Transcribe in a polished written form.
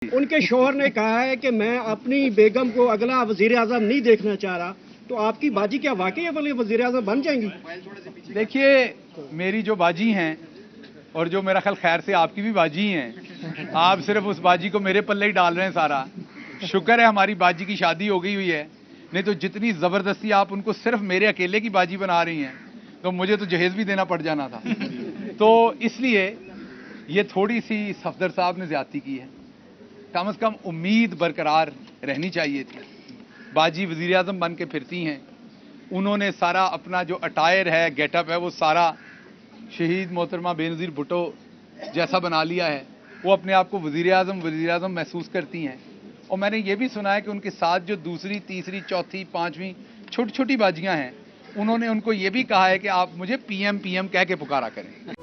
उनके शौहर ने कहा है कि मैं अपनी बेगम को अगला वजीर आजम नहीं देखना चाह रहा, तो आपकी बाजी क्या वाकई वाले वजीर आजम बन जाएंगी? देखिए, मेरी जो बाजी हैं और जो मेरा ख्याल खैर से आपकी भी बाजी हैं, आप सिर्फ उस बाजी को मेरे पल्ले ही डाल रहे हैं सारा। शुक्र है हमारी बाजी की शादी हो गई हुई है, नहीं तो जितनी ज़बरदस्ती आप उनको सिर्फ मेरे अकेले की बाजी बना रही हैं तो मुझे तो जहेज भी देना पड़ जाना था। तो इसलिए ये थोड़ी सी सफदर साहब ने ज्यादती की है, कम से कम उम्मीद बरकरार रहनी चाहिए थी। बाजी वज़ीर आज़म बन के फिरती हैं, उन्होंने सारा अपना जो अटायर है, गेटअप है, वो सारा शहीद मोहतरमा बेनज़ीर भुट्टो जैसा बना लिया है। वो अपने आप को वज़ीर आज़म महसूस करती हैं। और मैंने ये भी सुना है कि उनके साथ जो दूसरी, तीसरी, चौथी, पांचवीं छोटी छोटी बाजियां हैं, उन्होंने उनको ये भी कहा है कि आप मुझे पीएम कह के पुकारा करें।